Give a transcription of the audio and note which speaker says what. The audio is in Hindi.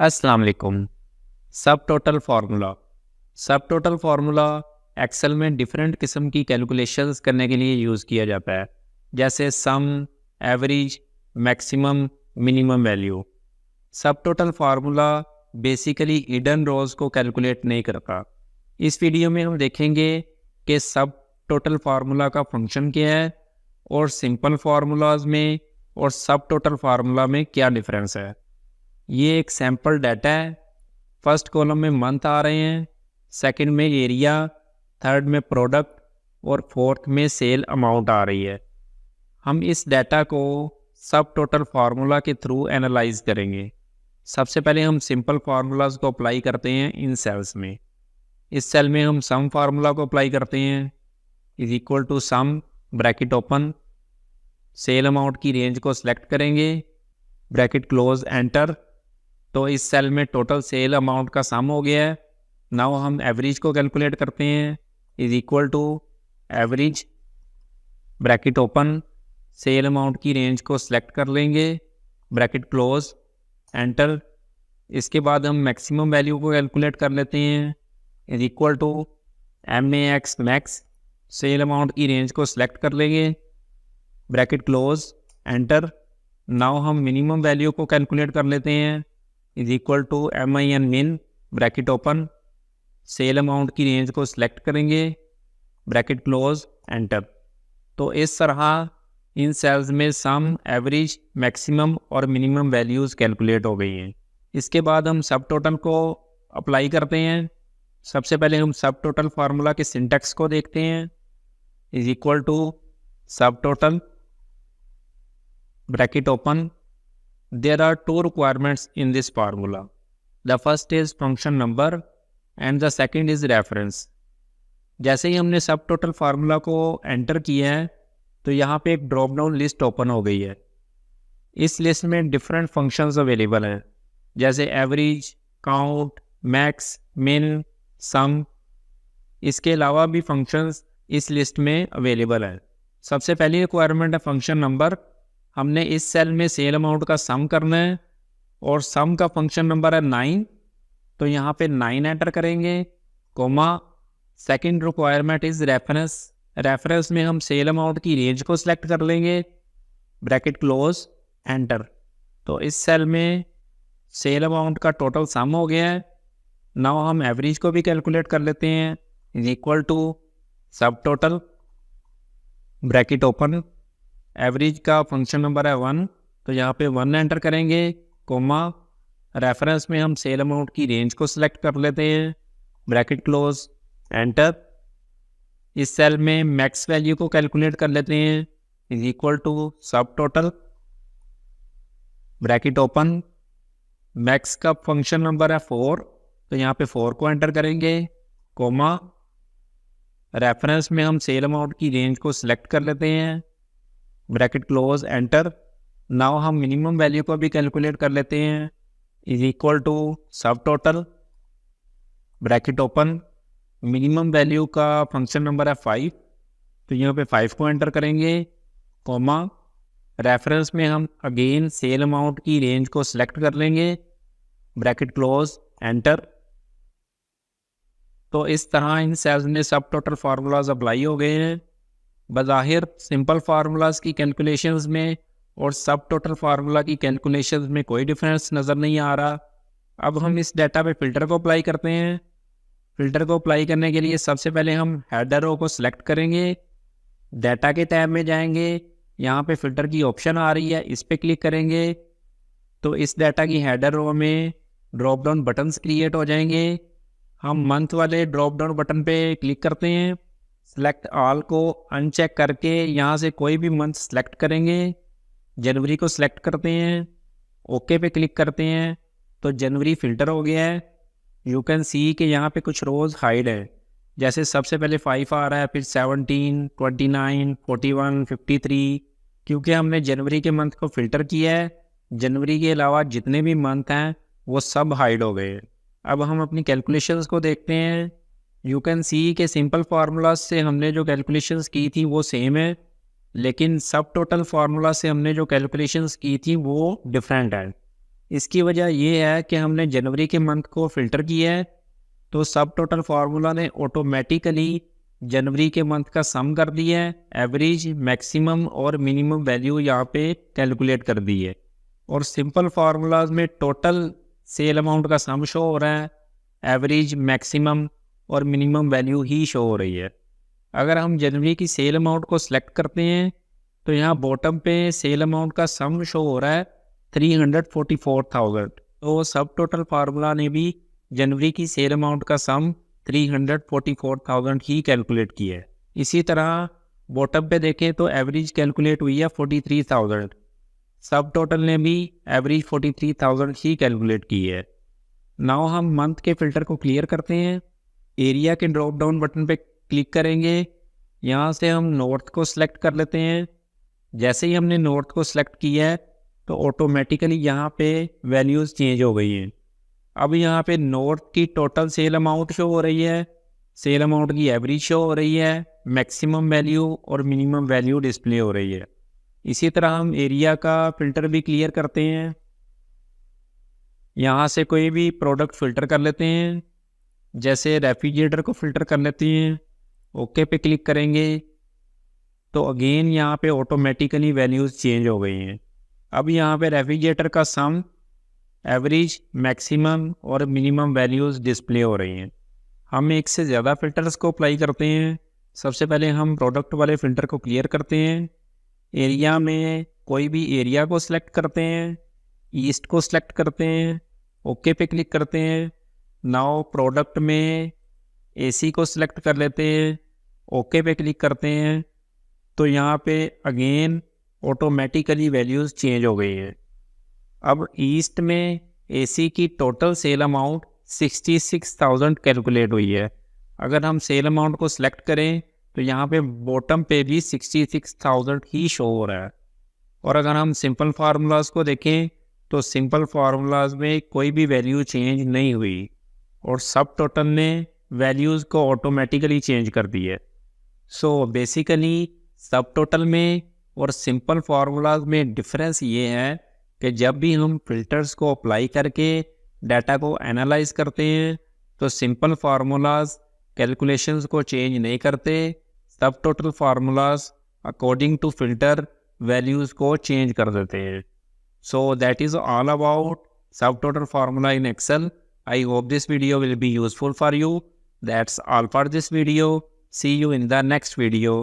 Speaker 1: अस्सलाम वालेकुम। सब टोटल फार्मूला एक्सेल में डिफरेंट किस्म की कैलकुलेशंस करने के लिए यूज़ किया जाता है, जैसे सम, एवरेज, मैक्सिमम, मिनिमम वैल्यू। सब टोटल फार्मूला बेसिकली हिडन रोज को कैलकुलेट नहीं करता। इस वीडियो में हम देखेंगे कि सब टोटल फार्मूला का फंक्शन क्या है और सिंपल फार्मूलाज में और सब टोटल फार्मूला में क्या डिफरेंस है। ये एक सैम्पल डाटा है। फर्स्ट कॉलम में मंथ आ रहे हैं, सेकंड में एरिया, थर्ड में प्रोडक्ट और फोर्थ में सेल अमाउंट आ रही है। हम इस डाटा को सब टोटल फार्मूला के थ्रू एनालाइज करेंगे। सबसे पहले हम सिंपल फार्मूलाज को अप्लाई करते हैं इन सेल्स में। इस सेल में हम सम फार्मूला को अप्लाई करते हैं, is equal to sum, bracket open, cell amount की रेंज को सिलेक्ट करेंगे, ब्रैकेट क्लोज, एंटर। तो इस सेल में टोटल सेल अमाउंट का सम हो गया है। नाउ हम एवरेज को कैलकुलेट करते हैं, is equal to average, bracket open, cell amount की रेंज को सिलेक्ट कर लेंगे, ब्रैकेट क्लोज, एंटर। इसके बाद हम मैक्सिमम वैल्यू को कैलकुलेट कर लेते हैं, is equal to MAX max, cell amount की रेंज को सिलेक्ट कर लेंगे, ब्रैकेट क्लोज, एंटर। नाउ हम मिनिमम वैल्यू को कैलकुलेट कर लेते हैं, is equal to MIN min, bracket open, cell amount की रेंज को सिलेक्ट करेंगे, ब्रैकेट क्लोज, एंटर। तो इस तरह इन सेल्स में सम, एवरेज, मैक्सिमम और मिनिमम वैल्यूज़ कैलकुलेट हो गई हैं। इसके बाद हम सब टोटल को अप्लाई करते हैं। सबसे पहले हम सब टोटल फार्मूला के सिंटैक्स को देखते हैं, इज इक्वल टू सब total, bracket open. There are two requirements in this formula. The first is function number and the second is reference. जैसे ही हमने सब टोटल फार्मूला को एंटर किया है तो यहाँ पे एक ड्रॉप डाउन लिस्ट ओपन हो गई है। इस लिस्ट में डिफरेंट फंक्शंस अवेलेबल हैं, जैसे एवरेज, काउंट, मैक्स, मिन, सम। इसके अलावा भी फंक्शंस इस लिस्ट में अवेलेबल है। सबसे पहली रिक्वायरमेंट है फंक्शन नंबर। हमने इस सेल में सेल अमाउंट का सम करना है और सम का फंक्शन नंबर है 9, तो यहाँ पे 9 एंटर करेंगे, comma. Second requirement is reference. Reference में हम सेल अमाउंट की रेंज को सिलेक्ट कर लेंगे, ब्रैकेट क्लोज, एंटर। तो इस सेल में सेल अमाउंट का टोटल सम हो गया है। नाउ हम एवरेज को भी कैलकुलेट कर लेते हैं, इज इक्वल टू सब टोटल, ब्रैकेट ओपन, एवरेज का फंक्शन नंबर है 1, तो यहाँ पे 1 एंटर करेंगे, कोमा। रेफरेंस में हम सेल अमाउंट की रेंज को सिलेक्ट कर लेते हैं, ब्रैकेट क्लोज, एंटर। इस सेल में मैक्स वैल्यू को कैलकुलेट कर लेते हैं, इज इक्वल टू सब टोटल, ब्रैकेट ओपन। मैक्स का फंक्शन नंबर है 4, तो यहाँ पे 4 को एंटर करेंगे, कोमा। रेफरेंस में हम सेल अमाउंट की रेंज को सिलेक्ट कर लेते हैं, ब्रैकेट क्लोज, एंटर। नाउ हम मिनिमम वैल्यू को भी कैलकुलेट कर लेते हैं, इज इक्वल टू सब total, bracket open. Minimum value का फंक्शन नंबर है 5, तो यहाँ पे 5 को एंटर करेंगे, कोमा। रेफरेंस में हम अगेन सेल अमाउंट की रेंज को सिलेक्ट कर लेंगे, ब्रैकेट क्लोज, एंटर। तो इस तरह इन सेल्स में सब टोटल फार्मूलाज अप्लाई हो गए हैं। बज़ाहिर सिंपल फार्मूलाज की कैलकुलेशंस में और सब टोटल फार्मूला की कैलकुलेशंस में कोई डिफरेंस नज़र नहीं आ रहा। अब हम इस डाटा पे फ़िल्टर को अप्लाई करते हैं। फ़िल्टर को अप्लाई करने के लिए सबसे पहले हम हेडर रो को सिलेक्ट करेंगे, डाटा के टैब में जाएंगे, यहाँ पे फ़िल्टर की ऑप्शन आ रही है, इस पर क्लिक करेंगे तो इस डाटा की हेडर रो में ड्रॉप डाउन बटन्स क्रिएट हो जाएंगे। हम मंथ वाले ड्रॉप डाउन बटन पे क्लिक करते हैं, सेलेक्ट ऑल को अनचेक करके यहाँ से कोई भी मंथ सेलेक्ट करेंगे, जनवरी को सिलेक्ट करते हैं, ओके पे क्लिक करते हैं तो जनवरी फ़िल्टर हो गया है। यू कैन सी कि यहाँ पे कुछ रोज़ हाइड है, जैसे सबसे पहले 5 आ रहा है, फिर 17, 29, 41, 53। क्योंकि हमने जनवरी के मंथ को फ़िल्टर किया है, जनवरी के अलावा जितने भी मंथ हैं वो सब हाइड हो गए। अब हम अपनी कैलकुलेशंस को देखते हैं। यू कैन सी के सिंपल फार्मूला से हमने जो कैलकुलेशंस की थी वो सेम है, लेकिन सब टोटल फार्मूला से हमने जो कैलकुलेशंस की थी वो डिफरेंट है। इसकी वजह ये है कि हमने जनवरी के मंथ को फ़िल्टर किया है, तो सब टोटल फार्मूला ने ऑटोमेटिकली जनवरी के मंथ का सम कर दिया है, एवरेज, मैक्सिमम और मिनिमम वैल्यू यहाँ पे कैलकुलेट कर दी है। और सिंपल फार्मूलाज में टोटल सेल अमाउंट का सम शो हो रहा है, एवरेज, मैक्सिमम और मिनिमम वैल्यू ही शो हो रही है। अगर हम जनवरी की सेल अमाउंट को सिलेक्ट करते हैं तो यहाँ बॉटम पे सेल अमाउंट का सम शो हो रहा है 344,000। तो सब टोटल फार्मूला ने भी जनवरी की सेल अमाउंट का सम 344,000 ही कैलकुलेट किया है। इसी तरह बॉटम पे देखें तो एवरेज कैलकुलेट हुई है 43,000। सब टोटल ने भी एवरेज 43,000 ही कैलकुलेट की है। नाउ हम मंथ के फ़िल्टर को क्लियर करते हैं। एरिया के ड्रॉप डाउन बटन पे क्लिक करेंगे। यहाँ से हम नॉर्थ को सिलेक्ट कर लेते हैं। जैसे ही हमने नॉर्थ को सिलेक्ट किया है तो ऑटोमेटिकली यहाँ पे वैल्यूज़ चेंज हो गई हैं। अब यहाँ पे नॉर्थ की टोटल सेल अमाउंट शो हो रही है, सेल अमाउंट की एवरेज शो हो रही है, मैक्सिमम वैल्यू और मिनिमम वैल्यू डिस्प्ले हो रही है। इसी तरह हम एरिया का फ़िल्टर भी क्लियर करते हैं। यहाँ से कोई भी प्रोडक्ट फ़िल्टर कर लेते हैं, जैसे रेफ्रिजरेटर को फ़िल्टर कर लेते हैं। ओके पे क्लिक करेंगे तो अगेन यहाँ पे ऑटोमेटिकली वैल्यूज़ चेंज हो गई हैं। अब यहाँ पे रेफ्रिजरेटर का सम, एवरेज, मैक्सिमम और मिनिमम वैल्यूज़ डिस्प्ले हो रही हैं। हम एक से ज़्यादा फ़िल्टर्स को अप्लाई करते हैं। सबसे पहले हम प्रोडक्ट वाले फ़िल्टर को क्लियर करते हैं। एरिया में कोई भी एरिया को सिलेक्ट करते हैं, ईस्ट को सिलेक्ट करते हैं, ओके पे क्लिक करते हैं। नाउ प्रोडक्ट में एसी को सिलेक्ट कर लेते हैं, ओके पे क्लिक करते हैं। तो यहाँ पे अगेन ऑटोमेटिकली वैल्यूज़ चेंज हो गई हैं। अब ईस्ट में एसी की टोटल सेल अमाउंट 66,000 कैलकुलेट हुई है। अगर हम सेल अमाउंट को सिलेक्ट करें तो यहाँ पे बॉटम पे भी 66,000 ही शो हो रहा है। और अगर हम सिंपल फार्मूलाज को देखें तो सिंपल फार्मूलाज में कोई भी वैल्यू चेंज नहीं हुई और सब टोटल ने वैल्यूज़ को ऑटोमेटिकली चेंज कर दी है। सो बेसिकली सब टोटल में और सिंपल फार्मूलाज में डिफरेंस ये है कि जब भी हम फिल्टर्स को अप्लाई करके डाटा को एनालाइज करते हैं तो सिंपल फार्मूलाज कैलकुलेशंस को चेंज नहीं करते, subtotal formulas according to filter values को चेंज कर देते हैं। So that is all about subtotal formula in Excel. I hope this video will be useful for you. That's all for this video. See you in the next video.